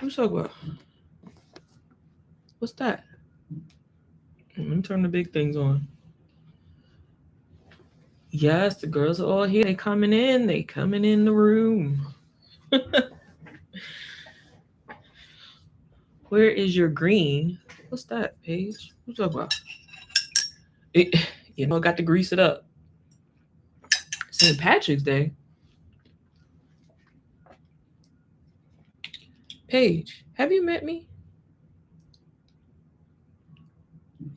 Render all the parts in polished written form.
Who's talking about? What's that? Let me turn the big things on. Yes, the girls are all here. They coming in. They coming in the room. Where is your green? What's that, Paige? What's talking about? It, got to grease it up. St. Patrick's Day. Paige, have you met me?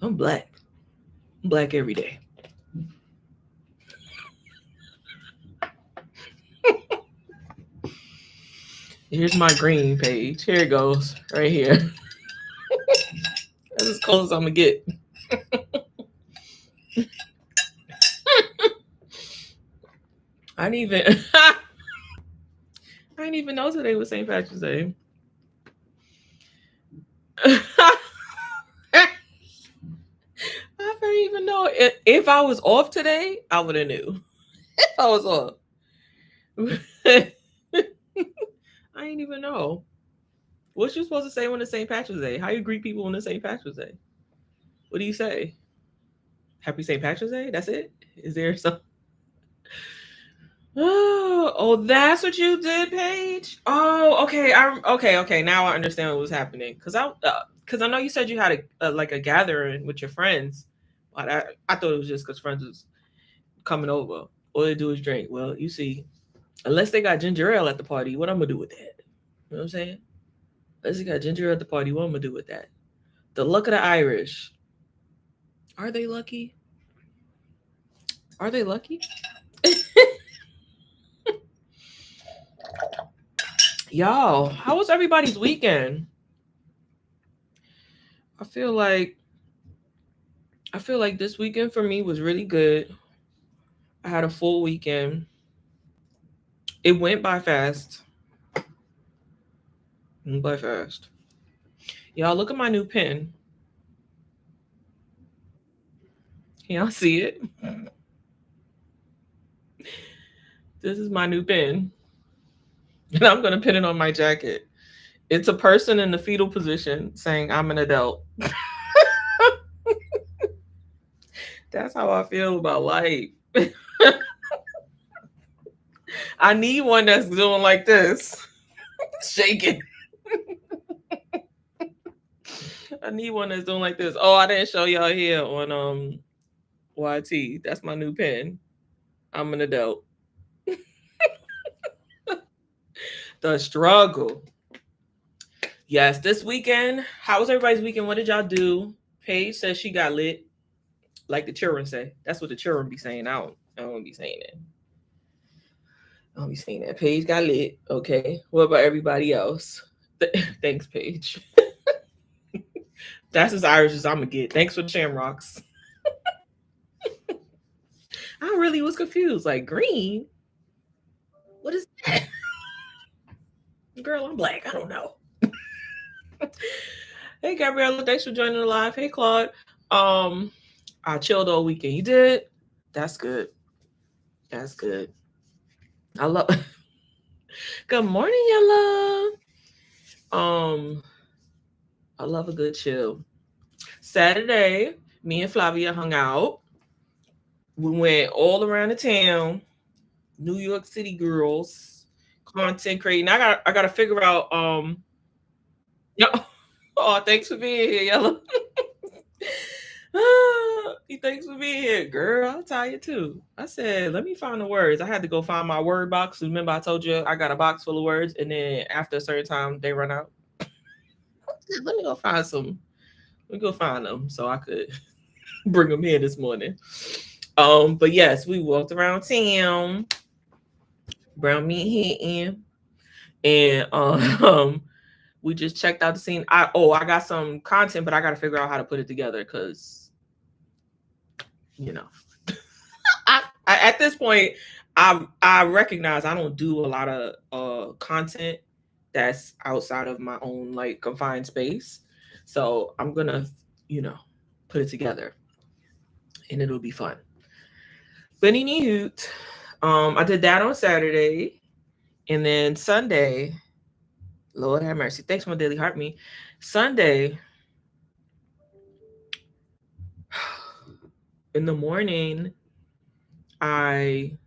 I'm black. I'm black every day. Here's my green page. Here it goes. Right here. That's as close as I'm gonna get. I didn't even I didn't even know today was St. Patrick's Day. I don't even know. If I was off today, I would have knew. If I was off. I didn't even know. What you supposed to say when it's St. Patrick's Day? How you greet people on the St. Patrick's Day? What do you say? Happy St. Patrick's Day? That's it? Is there some? Oh, that's what you did, Paige. Oh, okay. Okay. Now I understand what was happening. Cause I know you said you had a gathering with your friends, but I thought it was just because friends was coming over. All they do is drink. Well, you see, unless they got ginger ale at the party, what I'm gonna do with that? You know what I'm saying? Unless they got ginger ale at the party, what I'm gonna do with that? The luck of the Irish. Are they lucky? Are they lucky? Y'all, how was everybody's weekend? I feel like this weekend for me was really good. I had a full weekend. It went by fast. Went by fast. Y'all, look at my new pen. Can y'all see it? This is my new pen. And I'm going to pin it on my jacket. It's a person in the fetal position saying, I'm an adult. That's how I feel about life. I need one that's doing like this, shaking. I need one that's doing like this. Oh, I didn't show y'all here on YT. That's my new pen. I'm an adult. The struggle. Yes, this weekend. How was everybody's weekend? What did y'all do? Paige says she got lit, like the children say. That's what the children be saying. I don't be saying that. I don't be saying that. Paige got lit. Okay. What about everybody else? Thanks, Paige. That's as Irish as I'm gonna get. Thanks for the shamrocks. I really was confused. Like green. What is that? Girl, I'm black. I don't know. Hey, Gabriella. Thanks for joining the live. Hey, Claude. I chilled all weekend. You did? That's good. That's good. I love. Good morning, Yella. I love a good chill. Saturday, me and Flavia hung out. We went all around the town. New York City girls, content creating. I gotta figure out. Yeah. Oh, thanks for being here, Yella. Thanks for being here, girl. I'm tired too. I said, let me find the words. I had to go find my word box. Remember, I told you I got a box full of words, and then after a certain time, they run out. Let me go find some. Let me go find them so I could bring them here this morning. But yes, we walked around town, brown meat hitting, and we just checked out the scene. I got some content, but I got to figure out how to put it together because, you know, I at this point, I recognize I don't do a lot of content that's outside of my own like confined space. So I'm gonna, put it together, and it'll be fun. But I did that on Saturday, and then Sunday, Lord have mercy. Thanks for my daily heart me. Sunday in the morning, I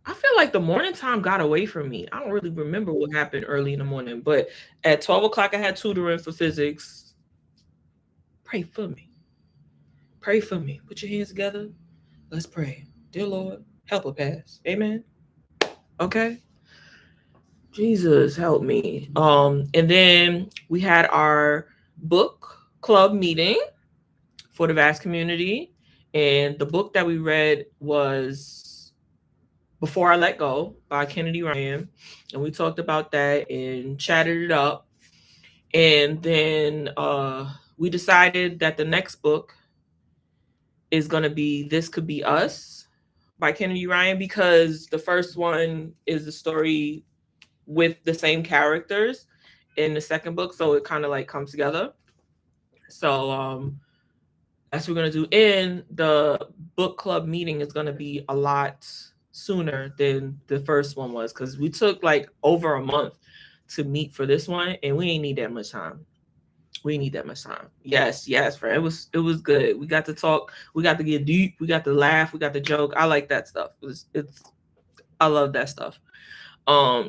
I feel like the morning time got away from me. I don't really remember what happened early in the morning, but at 12 o'clock I had tutoring for physics. Pray for me. Pray for me. Put your hands together. Let's pray. Dear Lord, help a pass. Amen. Okay. Jesus, help me. And then we had our book club meeting for the V.A.S.T community. And the book that we read was Before I Let Go by Kennedy Ryan. And we talked about that and chatted it up. And then we decided that the next book is going to be This Could Be Us by Kennedy Ryan, because the first one is the story with the same characters in the second book. So it kind of like comes together. So that's what we're going to do. And the book club meeting is going to be a lot sooner than the first one was, because we took like over a month to meet for this one, and we ain't need that much time. We need that much time. Yes, friend. It was good. We got to talk. We got to get deep. We got to laugh. We got to joke. I like that stuff. It's I love that stuff.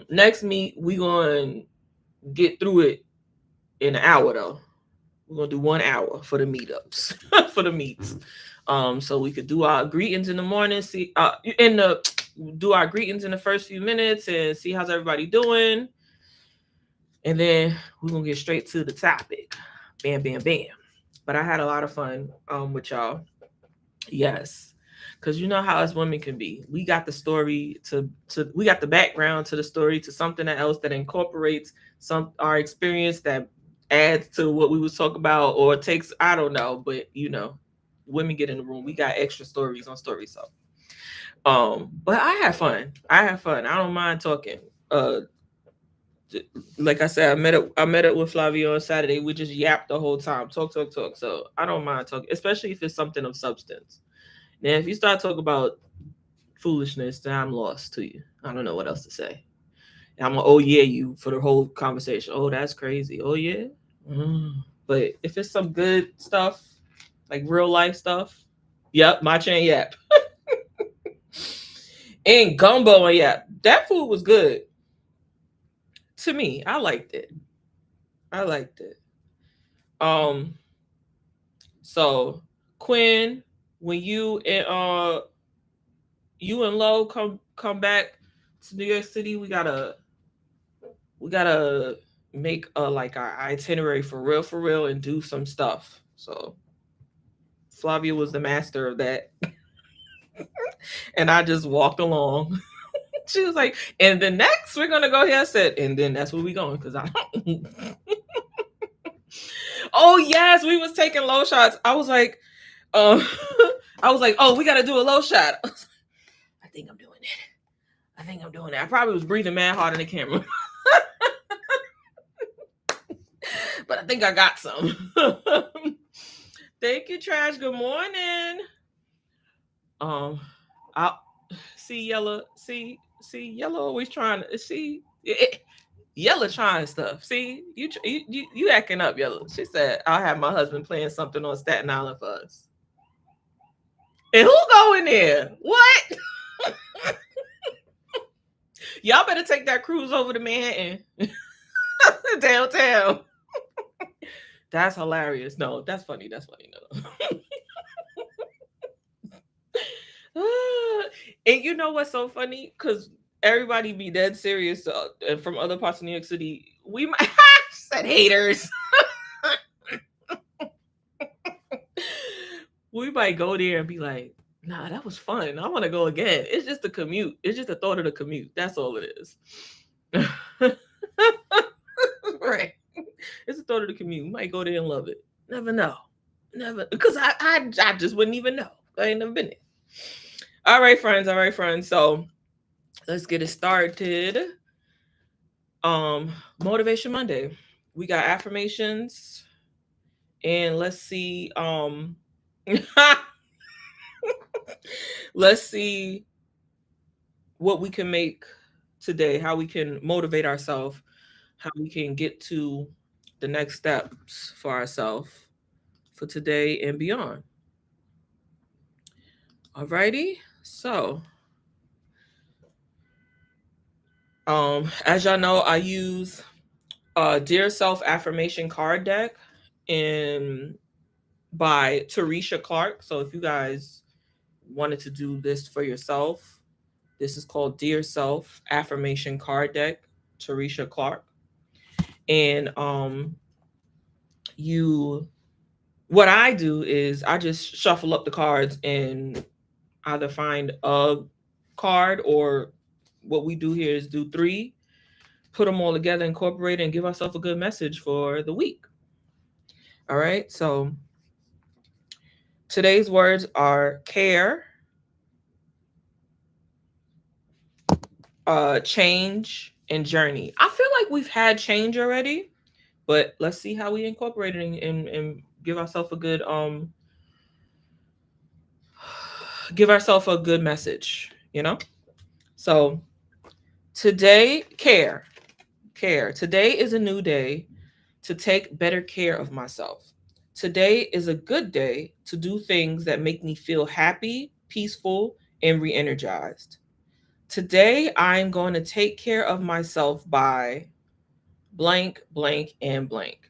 Next meet, we gonna get through it in an hour though. We're gonna do 1 hour for the meetups, for the meets. So we could do our greetings in the morning, see do our greetings in the first few minutes and see how's everybody doing. And then we're gonna get straight to the topic. Bam, bam, bam. But I had a lot of fun with y'all. Yes. Because you know how us women can be. We got the story to we got the background to the story, to something else that incorporates our experience, that adds to what we was talking about, or takes, I don't know, but women get in the room. We got extra stories on stories. So but I had fun. I don't mind talking. Like I said, I met up with Flavia on Saturday. We just yapped the whole time. Talk. So I don't mind talking, especially if it's something of substance. Now, if you start talking about foolishness, then I'm lost to you. I don't know what else to say. I'm gonna oh yeah you for the whole conversation. Oh, that's crazy. Oh yeah. But if it's some good stuff, like real life stuff, yep, my chain yap. And gumbo and yap. That food was good. To me, I liked it. Um, so Quinn, when you and Lo come back to New York City, we gotta make a like our itinerary for real, and do some stuff. So Flavia was the master of that, and I just walked along. She was like, and then next we're gonna go here. I said, and then that's where we going, because I don't. Oh yes, we was taking low shots. I was like, oh, we gotta do a low shot. I think I'm doing it. I probably was breathing mad hard in the camera. But I think I got some. Thank you, Trash. Good morning. I see Yellow. See Yellow always trying to see. Yellow trying stuff. See, you acting up, Yellow. She said, I'll have my husband playing something on Staten Island for us. And who going there? What? Y'all better take that cruise over to Manhattan. Downtown. That's hilarious. No, that's funny. No. And you know what's so funny? Because everybody be dead serious from other parts of New York City. We might said haters. We might go there and be like, nah, that was fun. I want to go again. It's just the commute. It's just the thought of the commute. That's all it is. Right. It's the thought of the commute. We might go there and love it. Never know. Never. Because I just wouldn't even know. I ain't never been there. All right, friends. So let's get it started. Motivation Monday. We got affirmations. And let's see. Let's see what we can make today, how we can motivate ourselves, how we can get to the next steps for ourselves for today and beyond. Alrighty. So, as y'all know, I use Dear Self Affirmation card deck in by Teresa Clark. So if you guys wanted to do this for yourself, this is called Dear Self Affirmation card deck, Teresa Clark. And you what I do is I just shuffle up the cards and either find a card, or what we do here is do three, put them all together, incorporate it, and give ourselves a good message for the week. All right. So today's words are care, change, and journey. I feel like we've had change already, but let's see how we incorporate it and give ourselves a good message, you know? So today, care. Care. Today is a new day to take better care of myself. Today is a good day to do things that make me feel happy, peaceful, and re energized. Today, I'm going to take care of myself by blank, blank, and blank.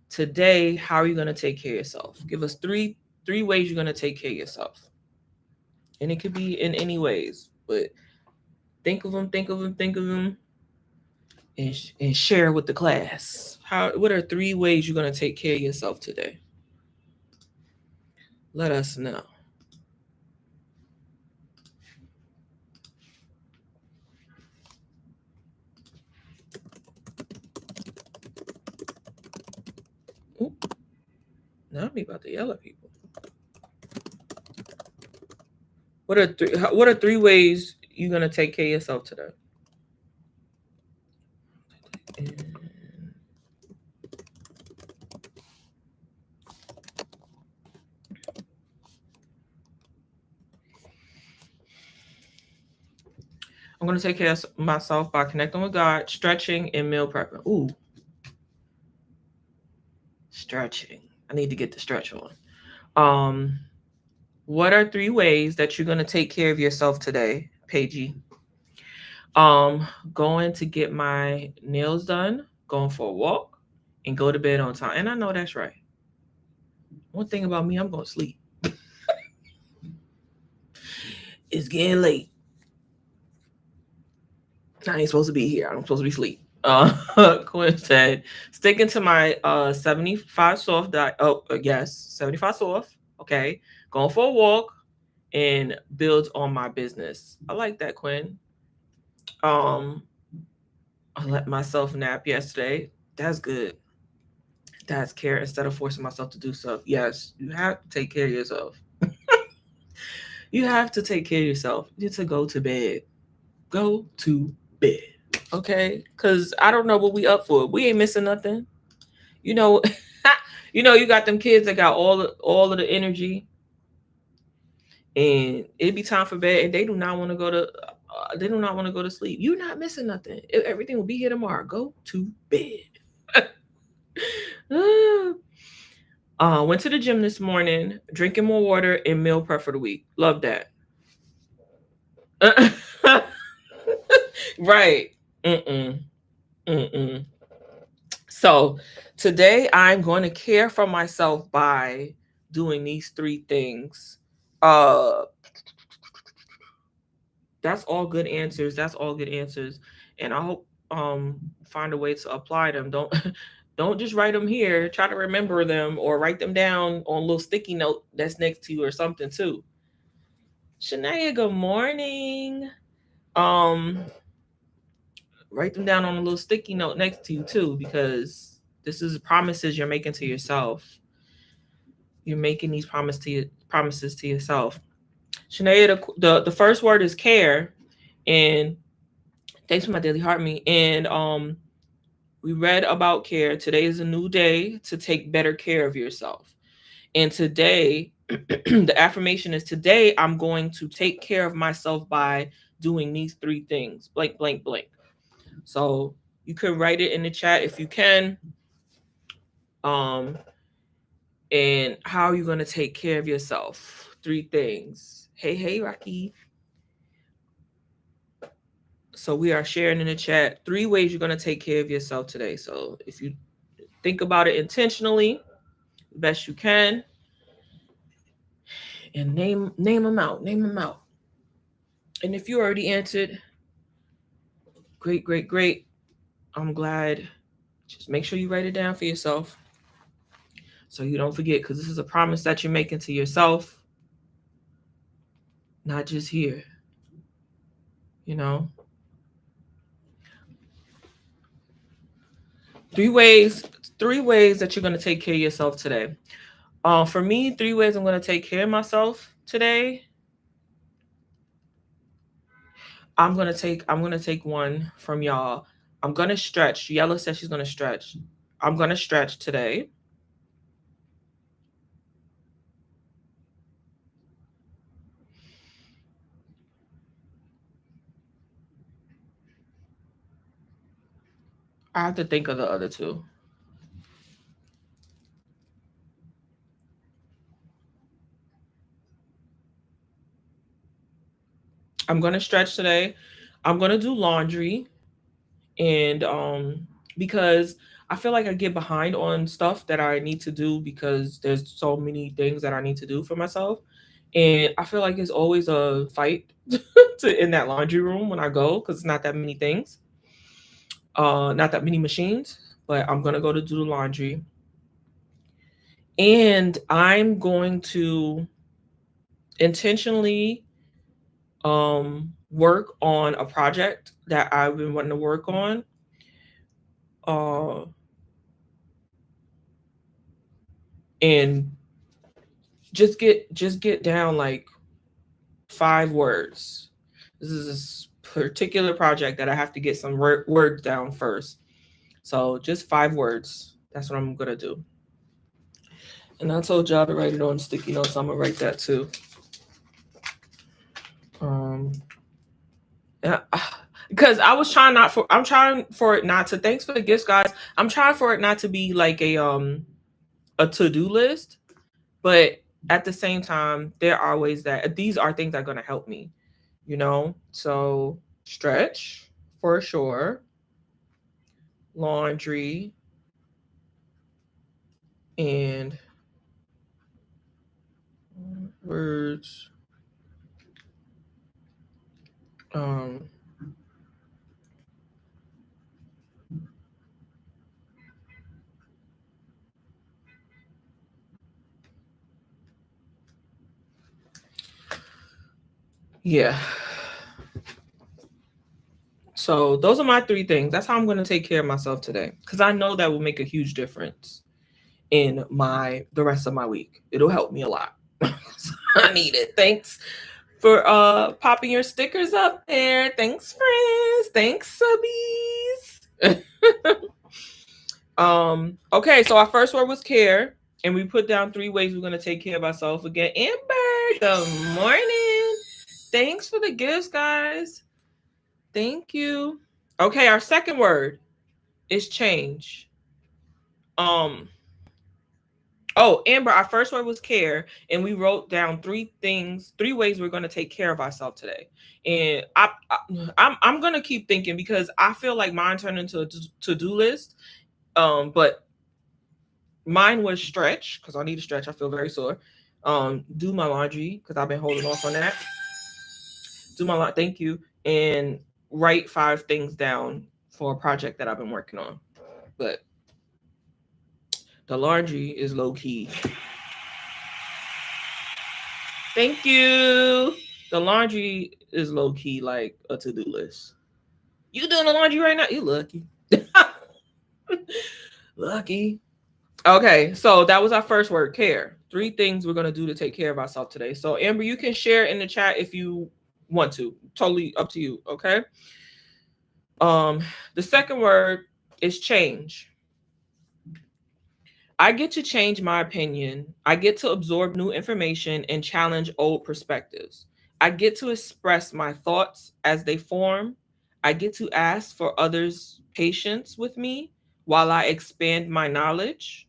Today, how are you going to take care of yourself? Give us three ways you're going to take care of yourself. And it could be in any ways, but think of them, and share with the class. What are 3 ways you're going to take care of yourself today? Let us know. Ooh, now I'm about to yell at people. What are 3 ways you're going to take care of yourself today? I'm going to take care of myself by connecting with God, stretching, and meal prepping. Ooh. Stretching. I need to get the stretch on. What are 3 ways that you're going to take care of yourself today, Paigey? Going to get my nails done, going for a walk, and go to bed on time. And I know that's right. One thing about me, I'm going to sleep. It's getting late. I ain't supposed to be here. I'm supposed to be asleep. Quinn said, sticking to my 75 soft diet. Oh, yes, 75 soft. Okay. Going for a walk and build on my business. I like that, Quinn. I let myself nap yesterday. That's good. That's care instead of forcing myself to do stuff. Yes, you have to take care of yourself. You have to take care of yourself. You need to go to bed. Go to bed. Okay? Because I don't know what we up for. We ain't missing nothing. You know, you got them kids that got all of the energy, and it'd be time for bed, and they do not want to go to sleep. You're not missing nothing. Everything will be here tomorrow. Go to bed. Went to the gym this morning, drinking more water and meal prep for the week. Love that. Right. Mm-mm. Mm-mm. So today I'm going to care for myself by doing these 3 things. That's all good answers. And I hope find a way to apply them. Don't just write them here. Try to remember them or write them down on a little sticky note that's next to you or something too. Shania, good morning. Write them down on a little sticky note next to you too, because this is promises you're making to yourself. You're making these promises to yourself. Shania, the first word is care, and thanks for my daily heart me. And we read about care. Today is a new day to take better care of yourself. And today, the affirmation is today I'm going to take care of myself by doing these 3 things. Blank, blank, blank. So You can write it in the chat if you can. And how are you going to take care of yourself? 3 things. Hey, Rocky. So we are sharing in the chat 3 ways you're going to take care of yourself today. So if you think about it intentionally, the best you can, and name them out. Name them out. And if you already answered, great. I'm glad. Just make sure you write it down for yourself so you don't forget, because this is a promise that you're making to yourself, not just here. You know, 3 ways that you're going to take care of yourself today. For me, 3 ways I'm going to take care of myself today. I'm gonna take one from y'all. I'm gonna stretch. Yella says she's gonna stretch. I'm gonna stretch today. I have to think of the other 2. I'm gonna stretch today. I'm gonna do laundry, and because I feel like I get behind on stuff that I need to do because there's so many things that I need to do for myself, and I feel like it's always a fight to in that laundry room when I go because it's not that many things, not that many machines. But I'm gonna go to do the laundry, and I'm going to intentionally work on a project that I've been wanting to work on. Uh, and just get down like 5 words. This is a particular project that I have to get some words down first. So just 5 words. That's what I'm gonna do. And I told y'all to write it on sticky notes. So I'm gonna write that too. Because I'm trying for it not to. Thanks for the gifts, guys. I'm trying for it not to be like a to-do list, but at the same time, there are ways that these are things that are gonna help me. So stretch for sure, laundry, and words. Yeah. So those are my 3 things. That's how I'm going to take care of myself today, because I know that will make a huge difference in the rest of my week. It'll help me a lot. I need it. Thanks for popping your stickers up there. Thanks, friends. Thanks, subbies. Okay, so our first word was care, and we put down 3 ways we're going to take care of ourselves. Again, Amber, good morning. Thanks for the gifts, guys. Thank you. Okay, our second word is change. Amber, our first word was care, and we wrote down 3 ways we're going to take care of ourselves today. And I'm going to keep thinking, because I feel like mine turned into a to-do list. But mine was stretch, because I need to stretch. I feel very sore. Do my laundry, because I've been holding off on that. Thank you. And write 5 things down for a project that I've been working on. But the laundry is low key. Thank you. The laundry is low key like a to-do list. You doing the laundry right now? You lucky. Lucky. Okay, so that was our first word, care. 3 things we're going to do to take care of ourselves today. So Amber, you can share in the chat if you want to. Totally up to you, okay? The second word is change. I get to change my opinion. I get to absorb new information and challenge old perspectives. I get to express my thoughts as they form. I get to ask for others' patience with me while I expand my knowledge.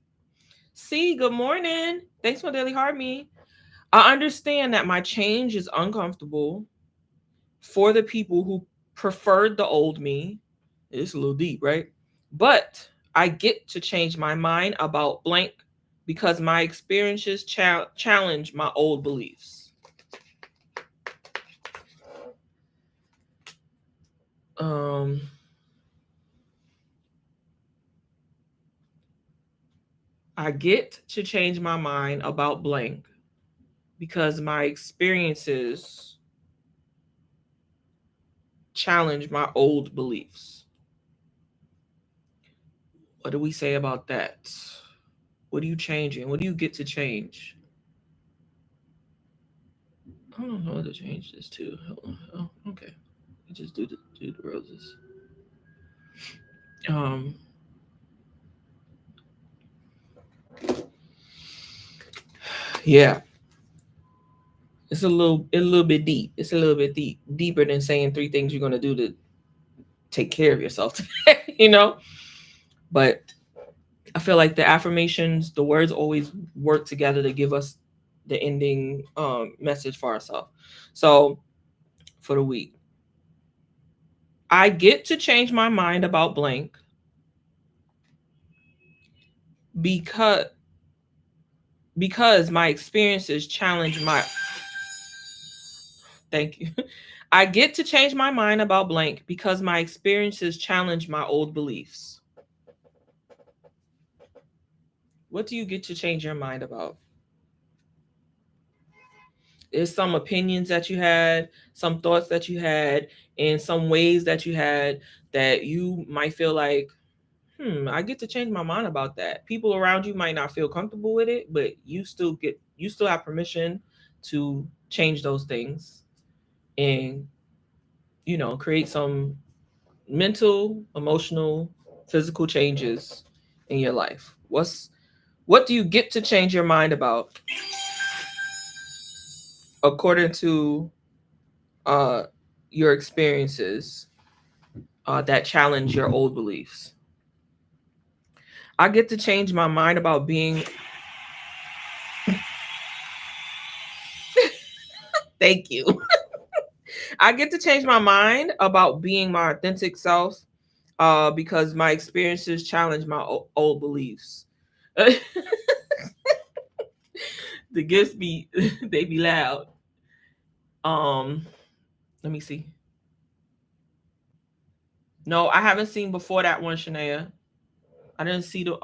See, good morning. Thanks for Daily Heart Me. I understand that my change is uncomfortable for the people who preferred the old me. It's a little deep, right? But I get to change my mind about blank because my experiences challenge my old beliefs. Um, I get to change my mind about blank because my experiences challenge my old beliefs. What do we say about that? What are you changing? What do you get to change? I don't know how to change this too. Oh, okay. Just do the roses. Um, yeah, it's a little bit deep. It's a little bit deeper than saying three things you're gonna do to take care of yourself today. But I feel like the affirmations, the words always work together to give us the ending message for ourselves. So for the week, I get to change my mind about blank because my experiences challenge my. Thank you. I get to change my mind about blank because my experiences challenge my old beliefs. What do you get to change your mind about? There's some opinions that you had, some thoughts that you had, and some ways that you had that you might feel like, I get to change my mind about that. People around you might not feel comfortable with it, but you still have permission to change those things and create some mental, emotional, physical changes in your life. What do you get to change your mind about according to uh your experiences that challenge your old beliefs? I get to change my mind about being. Thank you. I get to change my mind about being my authentic self because my experiences challenge my old beliefs. The gifts be they be loud. Um, Let me see. No, I haven't seen before that one, Shania. I didn't see the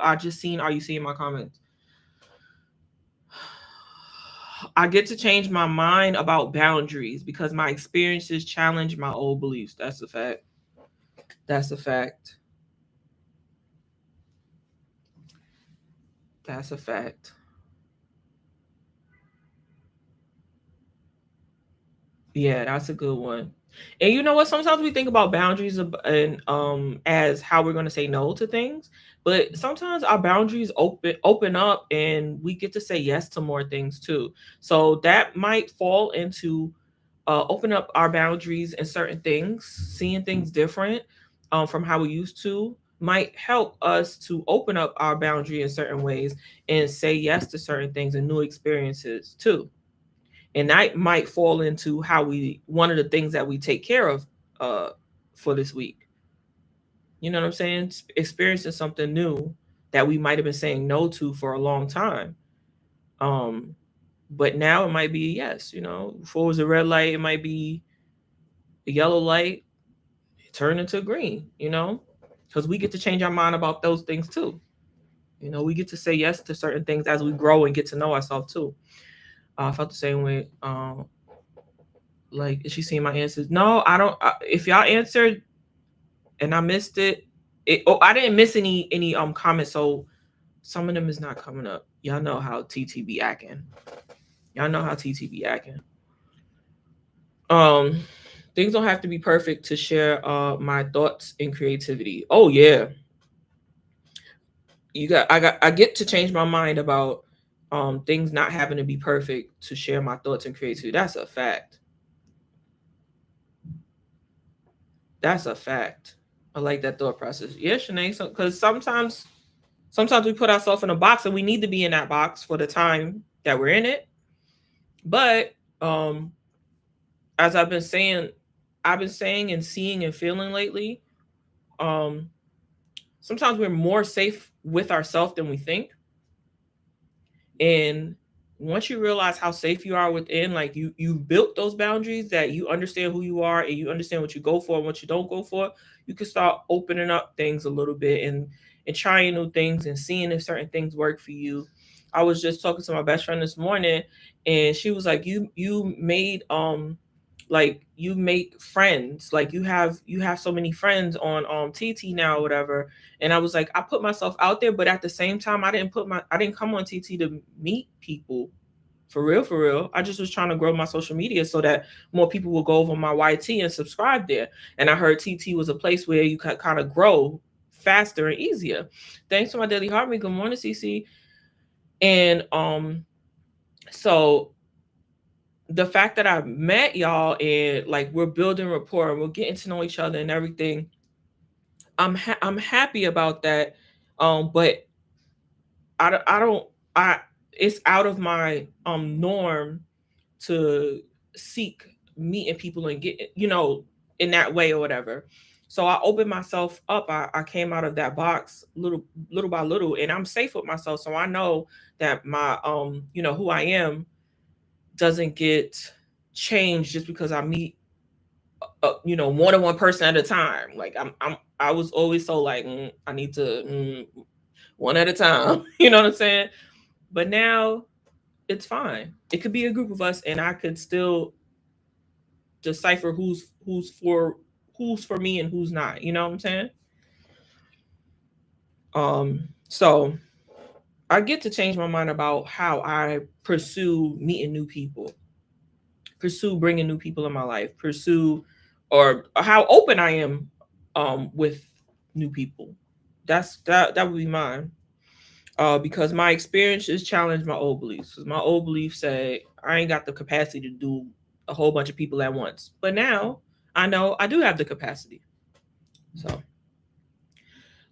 I just seen are you seeing my comments? I get to change my mind about boundaries because my experiences challenge my old beliefs. That's a fact. That's a fact. That's a fact. Yeah, that's a good one. And you know what? Sometimes we think about boundaries and as how we're going to say no to things, but sometimes our boundaries open up and we get to say yes to more things too. So that might fall into open up our boundaries in certain things, seeing things different from how we used to might help us to open up our boundary in certain ways and say yes to certain things and new experiences too. And that might fall into how we one of the things that we take care of uh for this week. You know what I'm saying? Experiencing something new that we might have been saying no to for a long time. Um, but now it might be yes. Before it was a red light, it might be a yellow light, turn into green. Because we get to change our mind about those things too. We get to say yes to certain things as we grow and get to know ourselves too. I felt the same way. Like, is she seeing my answers? No, I don't. If y'all answered and I missed it, I didn't miss any comments. So some of them is not coming up. Y'all know how TT be acting. Y'all know how TT be acting. Um, things don't have to be perfect to share my thoughts and creativity. Oh yeah, I get to change my mind about things not having to be perfect to share my thoughts and creativity. That's a fact. That's a fact. I like that thought process. Yeah, Shanae. So, because sometimes we put ourselves in a box and we need to be in that box for the time that we're in it. But as I've been saying and seeing and feeling lately, um, sometimes we're more safe with ourselves than we think. And once you realize how safe you are within, like you built those boundaries, that you understand who you are and you understand what you go for and what you don't go for, you can start opening up things a little bit and trying new things and seeing if certain things work for you. I was just talking to my best friend this morning, and she was like, you made like you make friends, like you have so many friends on TT now or whatever. And I was like, I put myself out there, but at the same time, I didn't come on TT to meet people for real, for real. I just was trying to grow my social media so that more people will go over my YT and subscribe there. And I heard TT was a place where you could kind of grow faster and easier. Thanks to my daily heart. Good morning, CC. And so the fact that I met y'all and like we're building rapport and we're getting to know each other and everything, I'm happy about that. But I don't I it's out of my norm to seek meeting people and get, in that way or whatever. So I opened myself up. I came out of that box little by little, and I'm safe with myself. So I know that my who I am doesn't get changed just because I meet more than one person at a time. Like I was always so like, I need to one at a time. You know what I'm saying? But now it's fine. It could be a group of us, and I could still decipher who's for me and who's not. You know what I'm saying? So I get to change my mind about how I pursue meeting new people, pursue bringing new people in my life, pursue or how open I am with new people. That would be mine. Because my experiences challenge my old beliefs. 'Cause my old beliefs say I ain't got the capacity to do a whole bunch of people at once. But now I know I do have the capacity. So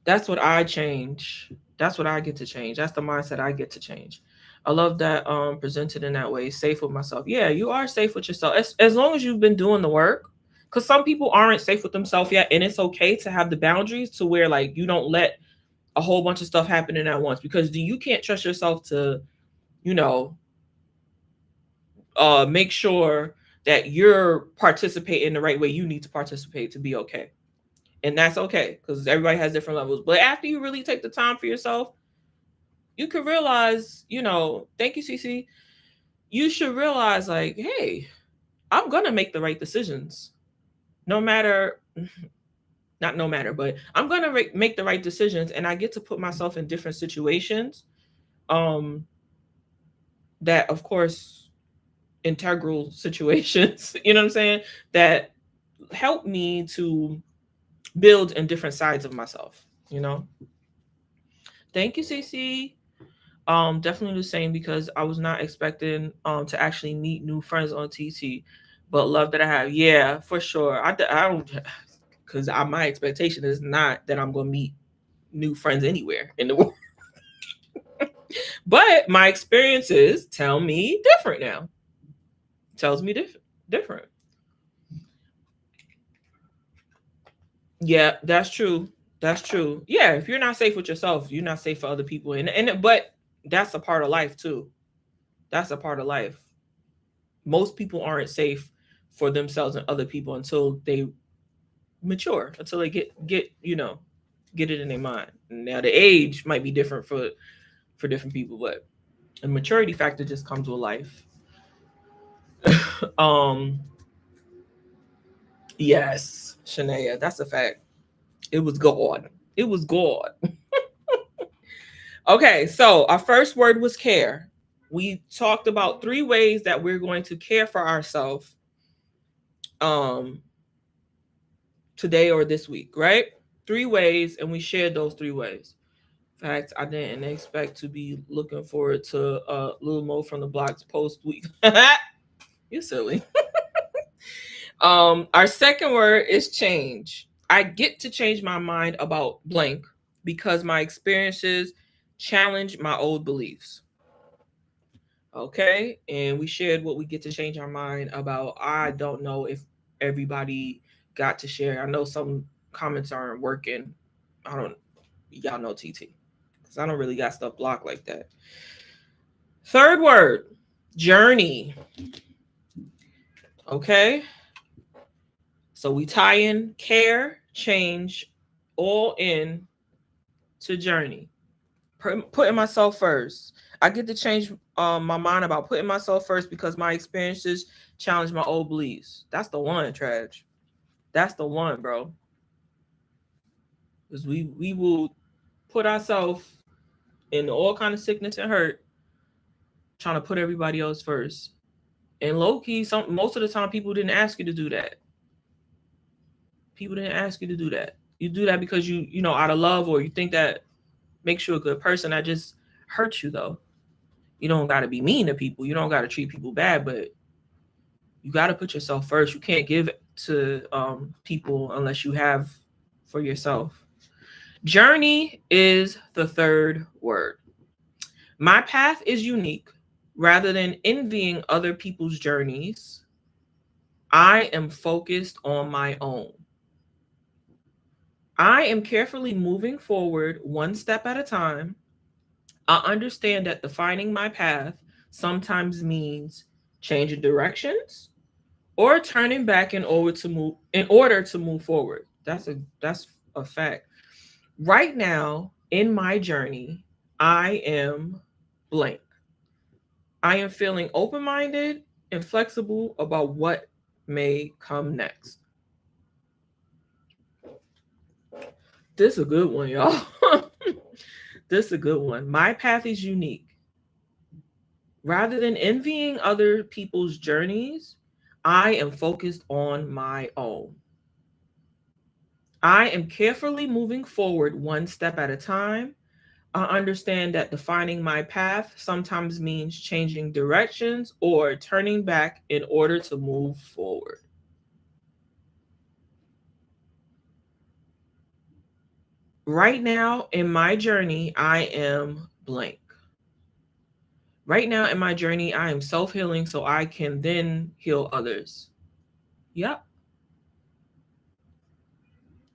that's what I change. That's what I get to change. That's the mindset I get to change. I love that presented in that way. Safe with myself. Yeah, you are safe with yourself. As long as you've been doing the work. Because some people aren't safe with themselves yet. And it's okay to have the boundaries to where like you don't let a whole bunch of stuff happening at once, because you can't trust yourself to, you know, make sure that you're participating the right way you need to participate to be okay. And that's okay because everybody has different levels. But after you really take the time for yourself, you can realize, thank you, CC. You should realize, like, hey, I'm going to make the right decisions. No matter, not no matter, but I'm going to make the right decisions. And I get to put myself in different situations. That, of course, integral situations, you know what I'm saying? That help me to build in different sides of myself. Thank you, CC. Definitely the same because I was not expecting to actually meet new friends on TT, but love that I have. Yeah, for sure. I don't, because my expectation is not that I'm gonna meet new friends anywhere in the world. But my experiences tell me different now. Tells me different. Yeah, that's true. That's true. Yeah, if you're not safe with yourself, you're not safe for other people. And but that's a part of life too. That's a part of life. Most people aren't safe for themselves and other people until they mature, until they get it in their mind. Now the age might be different for different people, but a maturity factor just comes with life. um yes, Shania, that's a fact. It was God. It was God. Okay, so our first word was care. We talked about 3 ways that we're going to care for ourselves um today or this week, right? 3 ways, and we shared those 3 ways. In fact, I didn't expect to be looking forward to Little Mo from the Block's post week. You silly. Our second word is change. I get to change my mind about blank because my experiences challenge my old beliefs. Okay. And we shared what we get to change our mind about. I don't know if everybody got to share. I know some comments aren't working. I don't, y'all know TT. Because I don't really got stuff blocked like that. Third word, journey. Okay. So we tie in care, change, all in to journey. Putting myself first. I get to change my mind about putting myself first because my experiences challenge my old beliefs. That's the one, Traj. That's the one, bro. Because we will put ourselves in all kind of sickness and hurt, trying to put everybody else first. And low key, most of the time, people didn't ask you to do that. People didn't ask you to do that. You do that because you out of love, or you think that makes you a good person. That just hurts you, though. You don't got to be mean to people. You don't got to treat people bad, but you got to put yourself first. You can't give to people unless you have for yourself. Journey is the third word. My path is unique. Rather than envying other people's journeys, I am focused on my own. I am carefully moving forward one step at a time. I understand that defining my path sometimes means changing directions or turning back in order to move forward. That's a fact. Right now in my journey, I am blank. I am feeling open-minded and flexible about what may come next. This is a good one, y'all. This is a good one. My path is unique. Rather than envying other people's journeys, I am focused on my own. I am carefully moving forward one step at a time. I understand that defining my path sometimes means changing directions or turning back in order to move forward. Right now in my journey, I am blank. Right now in my journey, I am self healing so I can then heal others. Yep.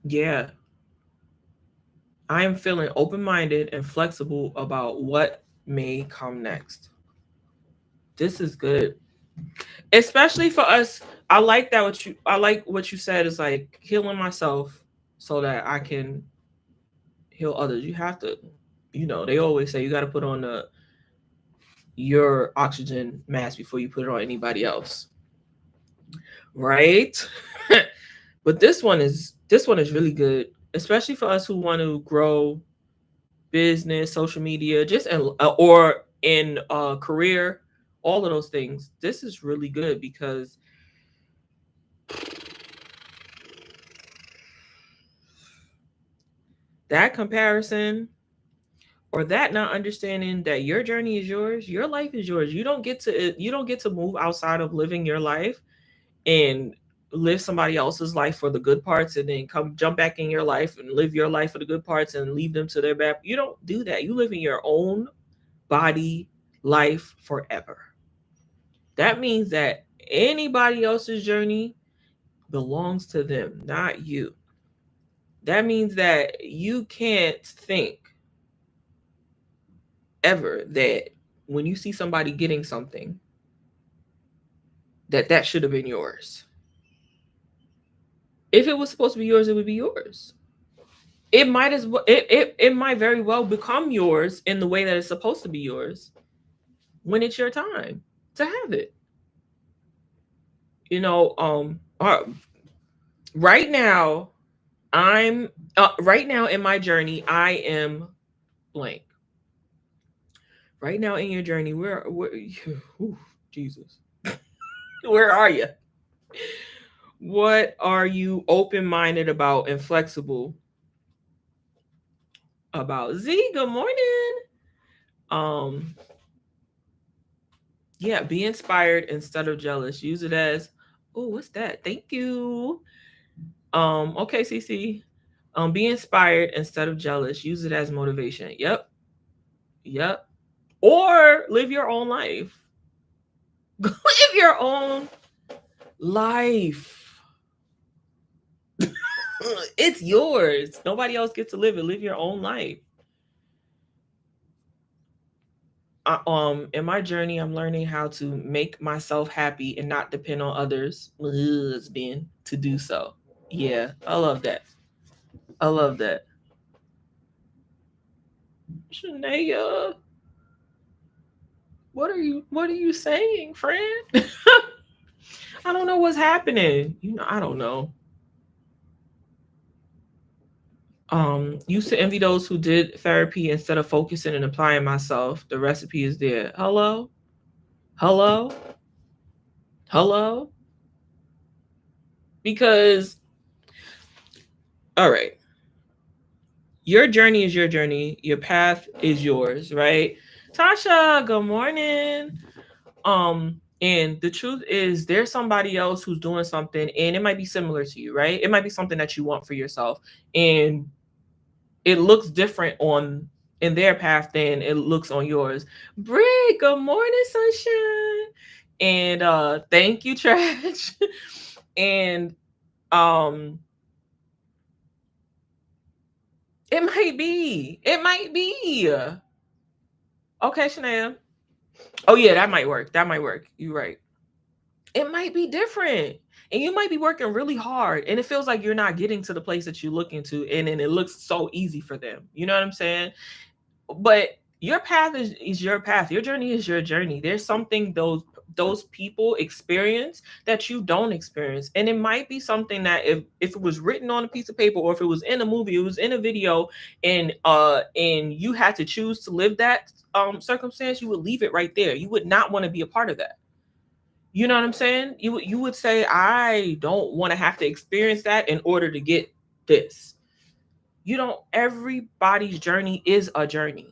Yeah. I am feeling open minded and flexible about what may come next. This is good. Especially for us. I like what you said is like healing myself so that I can heal others. You have to, they always say you got to put on your oxygen mask before you put it on anybody else. Right? But this one is really good, especially for us who want to grow business, social media, just or in career, all of those things. This is really good because that comparison or that not understanding that your journey is yours, your life is yours. You don't get to move outside of living your life and live somebody else's life for the good parts and then come jump back in your life and live your life for the good parts and leave them to their bad. You don't do that. You live in your own body life forever. That means that anybody else's journey belongs to them, not you. That means that you can't think ever that when you see somebody getting something, that should have been yours. If it was supposed to be yours, it would be yours. It might very well become yours in the way that it's supposed to be yours when it's your time to have it. You know, right now right now in my journey, I am blank. Right now in your journey, where ooh, Jesus, where are you? What are you open minded about and flexible about? Z, good morning. Um, yeah, be inspired instead of jealous. Use it as Oh, what's that? Thank you. Okay, CC. Be inspired instead of jealous. Use it as motivation. Yep. Yep. Or live your own life. Live your own life. It's yours. Nobody else gets to live it. Live your own life. In my journey, I'm learning how to make myself happy and not depend on others, husband, to do so. Yeah, I love that. I love that. Shania, what are you saying, friend? I don't know what's happening. I don't know. Used to envy those who did therapy instead of focusing and applying myself. The recipe is there. Hello? Hello? Hello? Because, all right, your journey is your journey. Your path is yours, right? Tasha, good morning. And the truth is there's somebody else who's doing something and it might be similar to you, right? It might be something that you want for yourself. And it looks different on in their path than it looks on yours. Brick, good morning, sunshine. And thank you, Trash. And um it might be. It might be. Okay, Chanel. Oh yeah, that might work. That might work. You're right. It might be different. And you might be working really hard and it feels like you're not getting to the place that you're looking to. And then it looks so easy for them. You know what I'm saying? But your path is your path. Your journey is your journey. There's something those people experience that you don't experience. And it might be something that if it was written on a piece of paper or if it was in a movie, it was in a video, and you had to choose to live that circumstance, you would leave it right there. You would not want to be a part of that. You know what I'm saying? You would say, I don't want to have to experience that in order to get this. You don't, everybody's journey is a journey.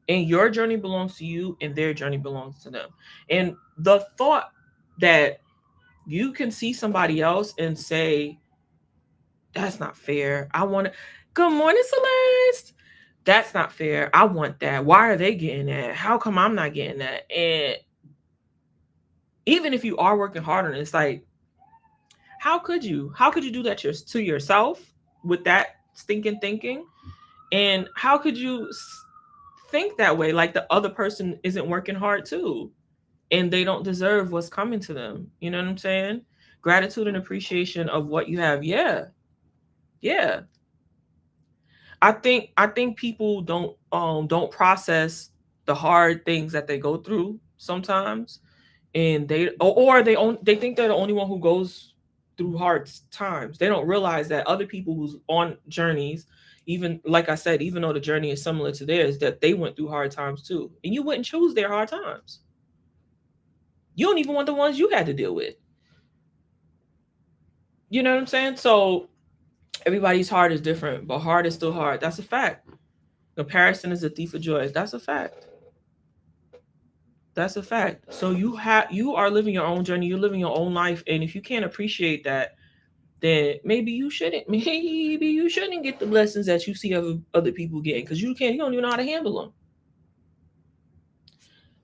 And your journey belongs to you and their journey belongs to them. And the thought that you can see somebody else and say, that's not fair. I want to, good morning, Celeste. That's not fair. I want that. Why are they getting that? How come I'm not getting that? And even if you are working hard on it, it's like, how could you? How could you do that to yourself with that stinking thinking? And how could you think that way? Like the other person isn't working hard too, and they don't deserve what's coming to them. You know what I'm saying? Gratitude and appreciation of what you have. Yeah, yeah. I think people don't process the hard things that they go through sometimes, and they think they're the only one who goes through hard times. They don't realize that other people who's on journeys, even like I said, even though the journey is similar to theirs, that they went through hard times too, and you wouldn't choose their hard times. You don't even want the ones you had to deal with. You know what I'm saying? So everybody's heart is different, but hard is still hard. That's a fact. Comparison is a thief of joy. That's a fact. That's a fact. So you are living your own journey. You're living your own life, and if you can't appreciate that, then maybe you shouldn't. Maybe you shouldn't get the blessings that you see other people getting because you can't. You don't even know how to handle them.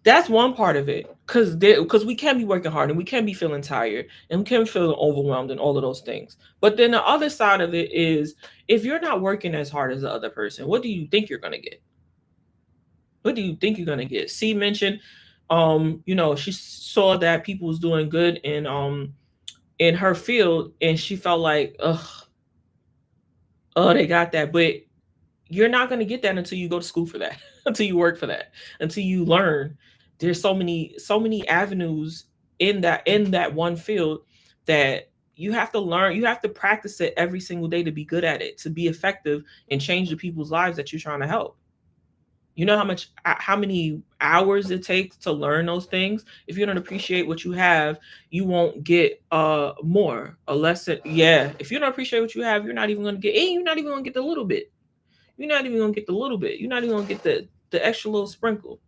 That's one part of it, because we can be working hard and we can be feeling tired and we can be feeling overwhelmed and all of those things. But then the other side of it is, if you're not working as hard as the other person, what do you think you're gonna get? What do you think you're gonna get? C mentioned, she saw that people was doing good in her field, and she felt like, oh, they got that, but you're not going to get that until you go to school for that, until you work for that, until you learn. There's so many avenues in that one field that you have to learn. You have to practice it every single day to be good at it, to be effective and change the people's lives that you're trying to help. You know how many hours it takes to learn those things. If you don't appreciate what you have, you won't get more, a lesson. Yeah, if you don't appreciate what you have, you're not even going to get, and you're not even going to get the little bit. You're not even gonna get the little bit. You're not even gonna get the extra little sprinkle.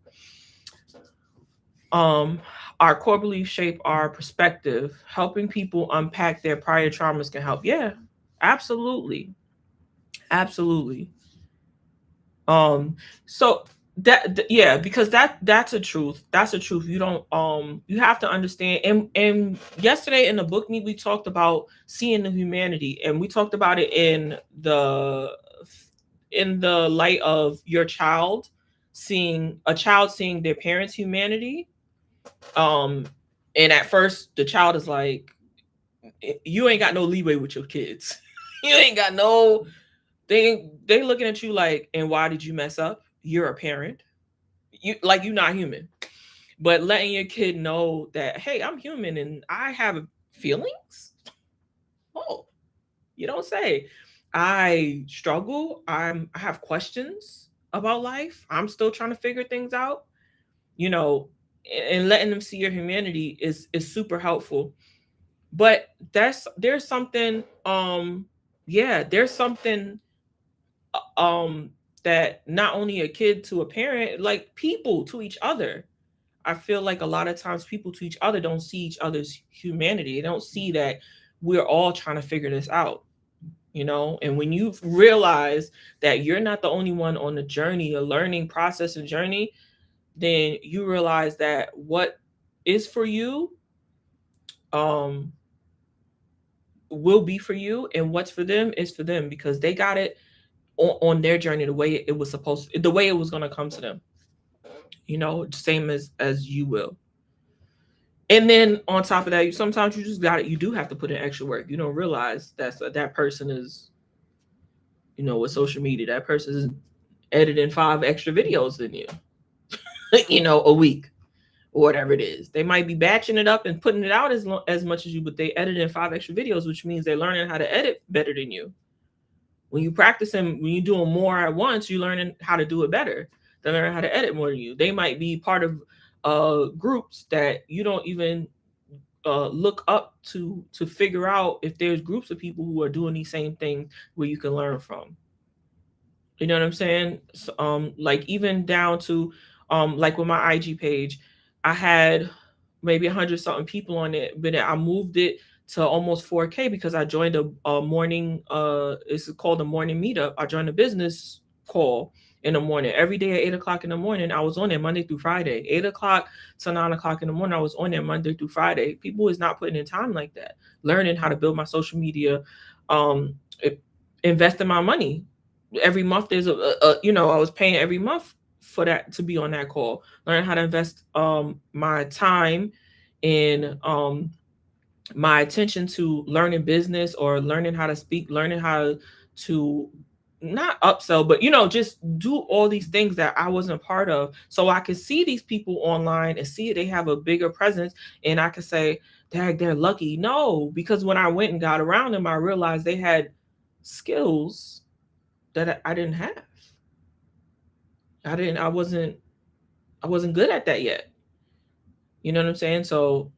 Um, our core beliefs shape our perspective. Helping people unpack their prior traumas can help. Yeah, absolutely. Absolutely. Um, so yeah, because that's a truth. That's a truth. You don't you have to understand. And yesterday in the book meet we talked about seeing the humanity, and we talked about it in the light of your child seeing their parents' humanity. Um, and at first the child is like, you ain't got no leeway with your kids. You ain't got no they looking at you like, and why did you mess up? You're a parent. You're not human. But letting your kid know that, hey, I'm human and I have feelings. Oh, you don't say. I struggle. I have questions about life. I'm still trying to figure things out. You know, and letting them see your humanity is super helpful. But there's something yeah, there's something um that not only a kid to a parent, like people to each other. I feel like a lot of times people to each other don't see each other's humanity. They don't see that we're all trying to figure this out, you know? And when you realize that you're not the only one on the journey, a learning process and journey, then you realize that what is for you um will be for you, and what's for them is for them, because they got it on their journey the way it was supposed to, the way it was going to come to them, you know, same as you will. And then on top of that, sometimes you just got it. You do have to put in extra work. You don't realize that person is, you know, with social media, that person is editing 5 extra videos than you, you know, a week or whatever it is. They might be batching it up and putting it out as much as you, but they editing 5 extra videos, which means they're learning how to edit better than you. When you practice and when you're doing more at once, you're learning how to do it better. They're learning how to edit more than you. They might be part of groups that you don't even look up to figure out if there's groups of people who are doing these same things where you can learn from. You know what I'm saying? So, like even down to like with my IG page, I had maybe 100 something people on it, but I moved it to almost 4K because I joined a morning it's called a morning meetup. I joined a business call in the morning every day at 8 o'clock in the morning. I was on there Monday through Friday, 8 o'clock to 9 o'clock in the morning. I was on there Monday through Friday. People is not putting in time like that, learning how to build my social media, um, investing my money every month. There's you know, I was paying every month for that to be on that call, learn how to invest my time and my attention to learning business or learning how to speak, learning how to not upsell, but you know, just do all these things that I wasn't a part of. So I could see these people online and see they have a bigger presence, and I could say, Dad, they're lucky. No, because when I went and got around them, I realized they had skills that I didn't have. I didn't, I wasn't good at that yet. You know what I'm saying? So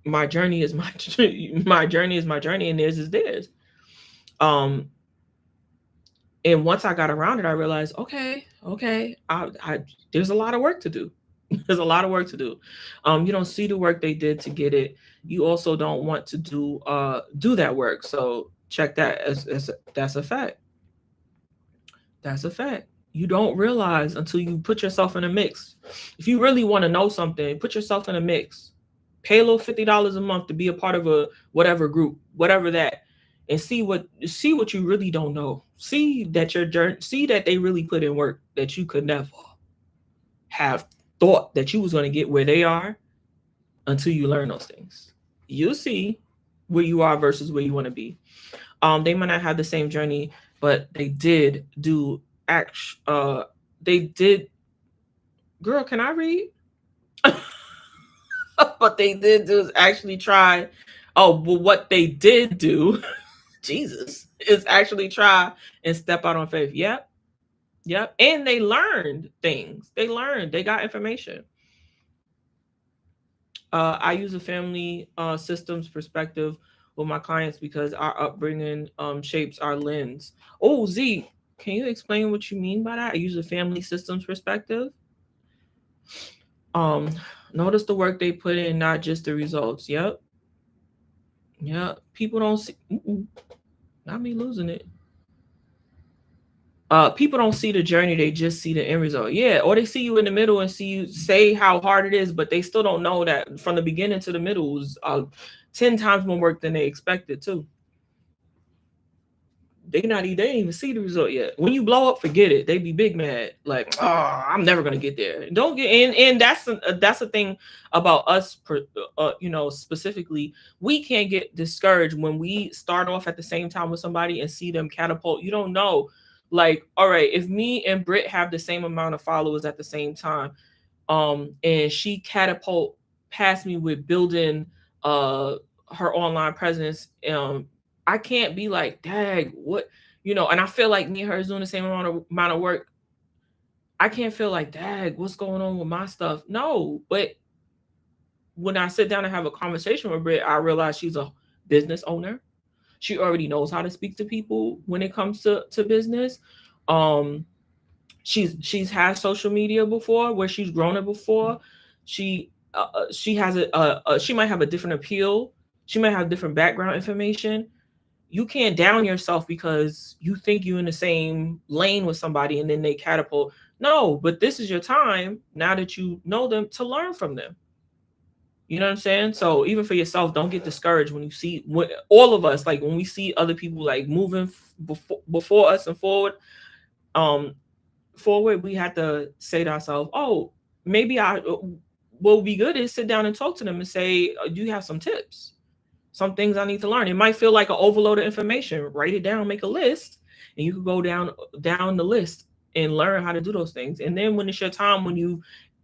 my journey is my my journey is my journey, and theirs is theirs. Um, and once I got around it, I realized, okay, I there's a lot of work to do. There's a lot of work to do. You don't see the work they did to get it. You also don't want to do that work. So check that as that's a fact. That's a fact. You don't realize until you put yourself in a mix. If you really want to know something, put yourself in a mix. Pay a little $50 a month to be a part of a whatever group, whatever that, and see what you really don't know. See that your journey, see that they really put in work that you could never have thought that you was going to get where they are until you learn those things. You'll see where you are versus where you want to be. They might not have the same journey, but they did do act. They did. Girl, can I read? What they did do is actually try. Oh, but what they did do, Jesus, is actually try and step out on faith. Yep, yep. And they learned things. They learned. They got information. I use a family systems perspective with my clients because our upbringing shapes our lens. Oh, Z, can you explain what you mean by that? I use a family systems perspective. Um, Notice the work they put in, not just the results. Yep. Yeah. People don't see not me losing it. People don't see the journey, they just see the end result. Yeah, or they see you in the middle and see you say how hard it is, but they still don't know that from the beginning to the middle was 10 times more work than they expected too. They didn't even see the result yet. When you blow up, forget it. They be big mad, like, oh, I'm never gonna get there. Don't get in. And that's the thing about us, specifically. We can't get discouraged when we start off at the same time with somebody and see them catapult. You don't know, like, all right, if me and Britt have the same amount of followers at the same time, and she catapult past me with building uh her online presence, I can't be like, dang, what, and I feel like me and her is doing the same amount of work. I can't feel like, dang, what's going on with my stuff? No, but when I sit down and have a conversation with Britt, I realize she's a business owner. She already knows how to speak to people when it comes to business. Um, she's had social media before where she's grown it before. She has she might have a different appeal. She might have different background information. You can't down yourself because you think you're in the same lane with somebody and then they catapult. No, but this is your time now that you know them to learn from them. You know what I'm saying? So even for yourself, don't get discouraged when you see all of us, like when we see other people like moving before us and forward. Um, Forward, we had to say to ourselves, oh, maybe what would be good is sit down and talk to them and say, do you have some tips? Some things I need to learn. It might feel like an overload of information. Write it down, make a list, and you can go down the list and learn how to do those things. And then when it's your time, when you've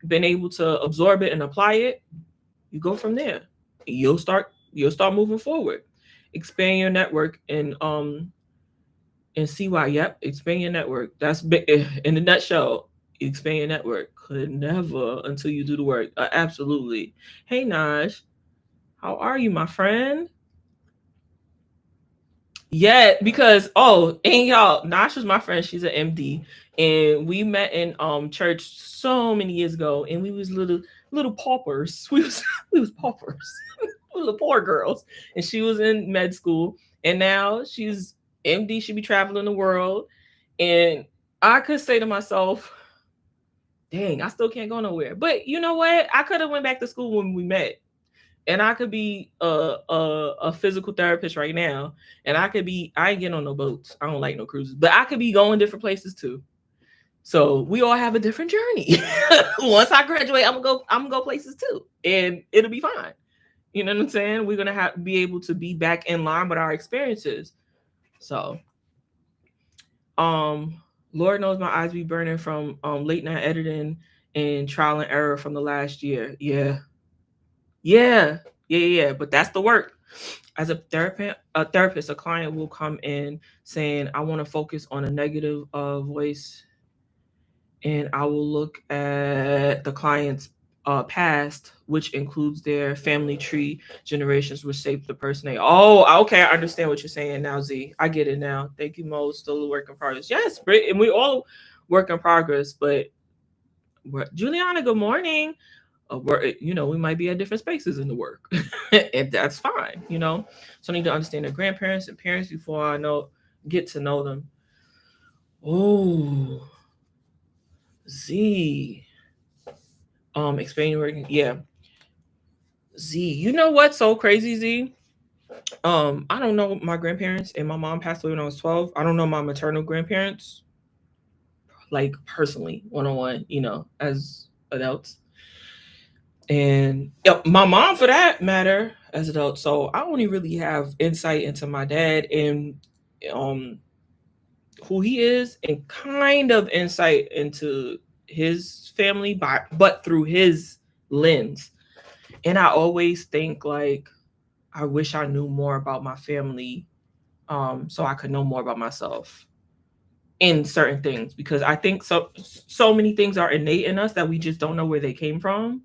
been able to absorb it and apply it, you go from there. You'll start moving forward. Expand your network and see why. Yep, expand your network. That's in a nutshell. Expand your network. Could never until you do the work. Absolutely. Hey Naj, how are you, my friend? Yeah, because and y'all, Nash was my friend. She's an MD, and we met in church so many years ago, and we was little paupers. We was paupers, we little poor girls, and she was in med school, and now she's MD. She be traveling the world, and I could say to myself, "Dang, I still can't go nowhere." But you know what? I could have went back to school when we met, and I could be a physical therapist right now, and I ain't getting on no boats. I don't like no cruises, but I could be going different places too. So we all have a different journey. Once I graduate, I'm gonna go places too, and it'll be fine. You know what I'm saying? We're gonna be able to be back in line with our experiences. So, um, Lord knows my eyes be burning from late night editing and trial and error from the last year. Yeah, yeah, yeah. But that's the work. As a client will come in saying, "I want to focus on a negative voice," and I will look at the client's past, which includes their family tree generations, which shape the person they. Oh, okay, I understand what you're saying now, Z. I get it now. Thank you, Mo. Still a work in progress. Yes, and we all work in progress, but Juliana, good morning. We might be at different spaces in the work, and that's fine. So I need to understand their grandparents and parents before I get to know them. Oh, Z. Explaining working. Yeah, Z. You know what's so crazy, Z? I don't know my grandparents, and my mom passed away when I was 12. I don't know my maternal grandparents, like personally, one on one. As adults. And my mom for that matter as adult. So I only really have insight into my dad and um who he is, and kind of insight into his family, but through his lens. And I always think like I wish I knew more about my family, so I could know more about myself in certain things, because I think so many things are innate in us that we just don't know where they came from,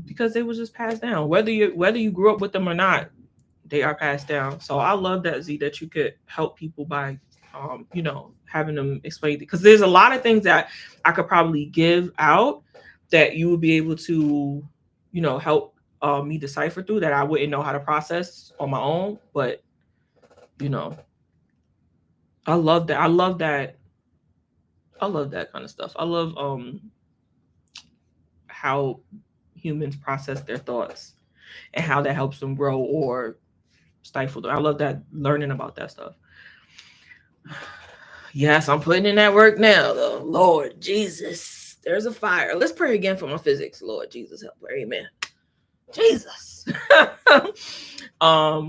because they was just passed down. Whether you grew up with them or not, they are passed down. So I love that, Z, that you could help people by, having them explain, because there's a lot of things that I could probably give out, that you would be able to, help me decipher through, that I wouldn't know how to process on my own. But, you know, I love that. I love that. I love that kind of stuff. I love how humans process their thoughts and how that helps them grow or stifle them. I love that, learning about that stuff. Yes, I'm putting in that work now, though. Lord Jesus, there's a fire. Let's pray again for my physics. Lord Jesus, help her. Amen. Jesus.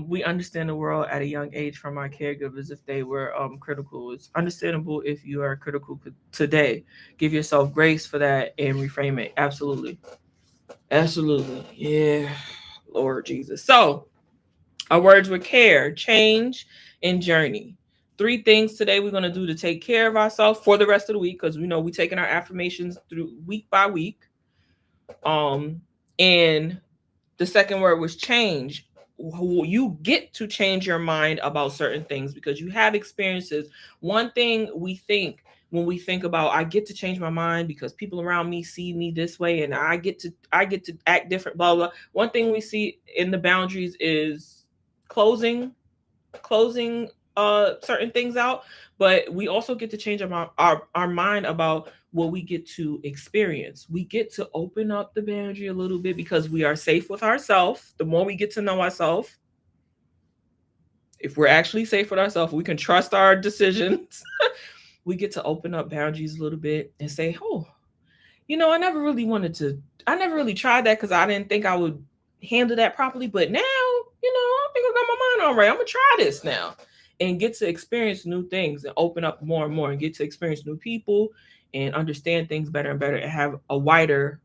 We understand the world at a young age from our caregivers if they were critical. It's understandable if you are critical today. Give yourself grace for that and reframe it. Absolutely. Absolutely. Yeah. Lord Jesus. So, our words with care, change, and journey. 3 things today we're going to do to take care of ourselves for the rest of the week, because we know we're taking our affirmations through week by week. And the second word was change. You get to change your mind about certain things because you have experiences. One thing we think when we think about, I get to change my mind because people around me see me this way and I get to act different, blah blah. One thing we see in the boundaries is closing certain things out, but we also get to change our mind about what we get to experience. We get to open up the boundary a little bit because we are safe with ourselves. The more we get to know ourselves, if we're actually safe with ourselves, we can trust our decisions. We get to open up boundaries a little bit and say, oh, I never really tried that because I didn't think I would handle that properly. But now, I think I got my mind all right. I'm going to try this now and get to experience new things and open up more and more and get to experience new people and understand things better and better and have a wider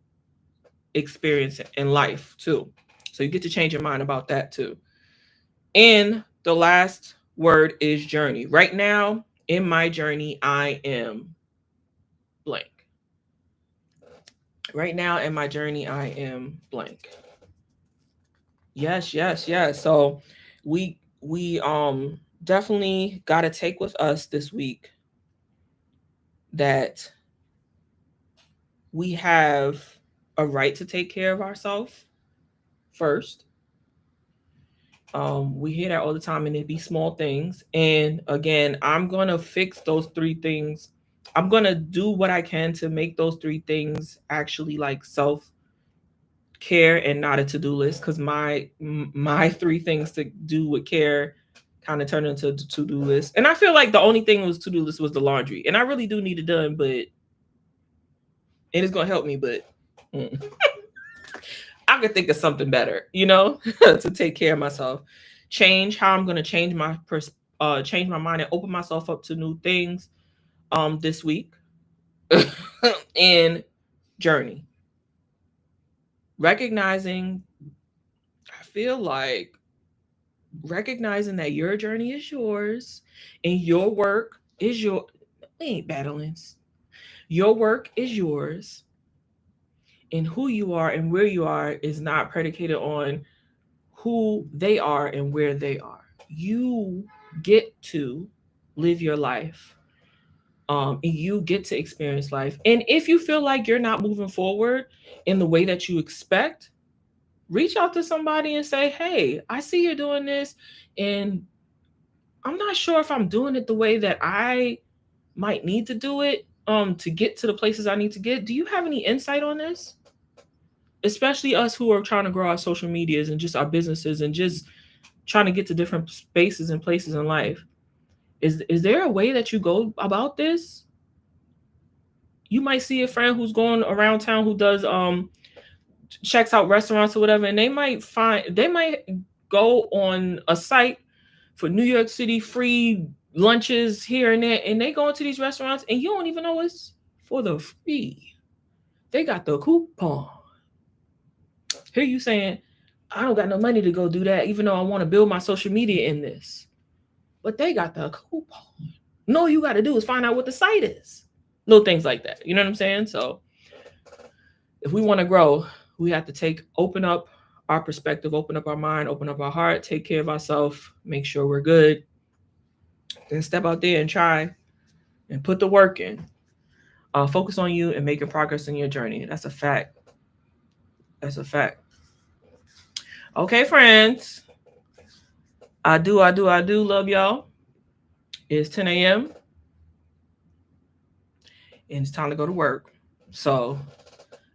experience in life too. So you get to change your mind about that too. And the last word is journey. Right now in my journey, I am blank. Right now in my journey, I am blank. Yes. So we definitely got to take with us this week that we have a right to take care of ourselves first. We hear that all the time, and it be small things. And again, I'm gonna fix those 3 things. I'm gonna do what I can to make those 3 things actually like self care and not a to-do list, because my 3 things to do with care kind of turned into a to-do list. And I feel like the only thing was to-do list was the laundry, and I really do need it done, but it is gonna help me, but I could think of something better, to take care of myself. Change how I'm gonna change my change my mind and open myself up to new things this week. And journey. Recognizing that your journey is yours and your work is your we ain't battling. Your work is yours, and who you are and where you are is not predicated on who they are and where they are. You get to live your life. And you get to experience life. And if you feel like you're not moving forward in the way that you expect, reach out to somebody and say, hey, I see you're doing this, and I'm not sure if I'm doing it the way that I might need to do it to get to the places I need to get. Do you have any insight on this? Especially us who are trying to grow our social medias and just our businesses and just trying to get to different spaces and places in life. Is there a way that you go about this? You might see a friend who's going around town who does checks out restaurants or whatever, and they might go on a site for New York City free lunches here and there, and they go into these restaurants and you don't even know it's for the free. They got the coupon. Here you saying, I don't got no money to go do that, even though I want to build my social media in this. But they got the coupon. No, you got to do is find out what the site is. Little things like that. You know what I'm saying? So if we want to grow, we have to open up our perspective, open up our mind, open up our heart, take care of ourselves, make sure we're good. Then step out there and try and put the work in. Focus on you and making progress in your journey. That's a fact. That's a fact. Okay, friends. I do love y'all. It's 10 a.m. and it's time to go to work. So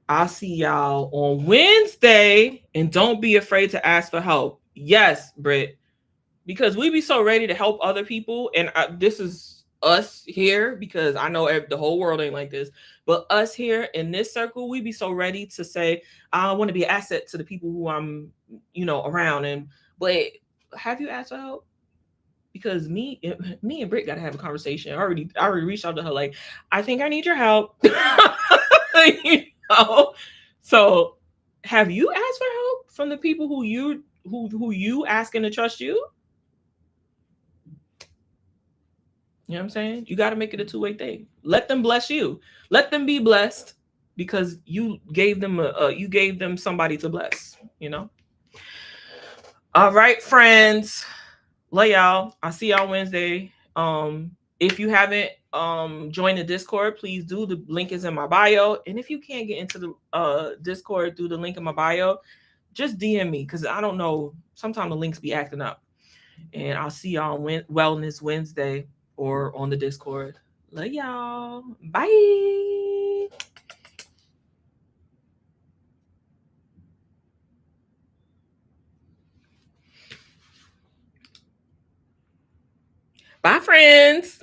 I'll see y'all on Wednesday. And don't be afraid to ask for help. Yes, Britt, because we be so ready to help other people. And this is us here, because I know the whole world ain't like this. But us here in this circle, we be so ready to say, I want to be an asset to the people who I'm, around. But have you asked for help? Because me and Britt got to have a conversation. I already reached out to her, like, I think I need your help. you know? So have you asked for help from the people who you asking to trust you? You know what I'm saying? You got to make it a two-way thing. Let them bless you. Let them be blessed, because you gave them somebody to bless, All right, friends. Love y'all. I'll see y'all Wednesday. If you haven't joined the Discord, please do. The link is in my bio. And if you can't get into the Discord through the link in my bio, just DM me, because I don't know. Sometimes the links be acting up. And I'll see y'all on Wellness Wednesday or on the Discord. Love y'all. Bye. Bye, friends.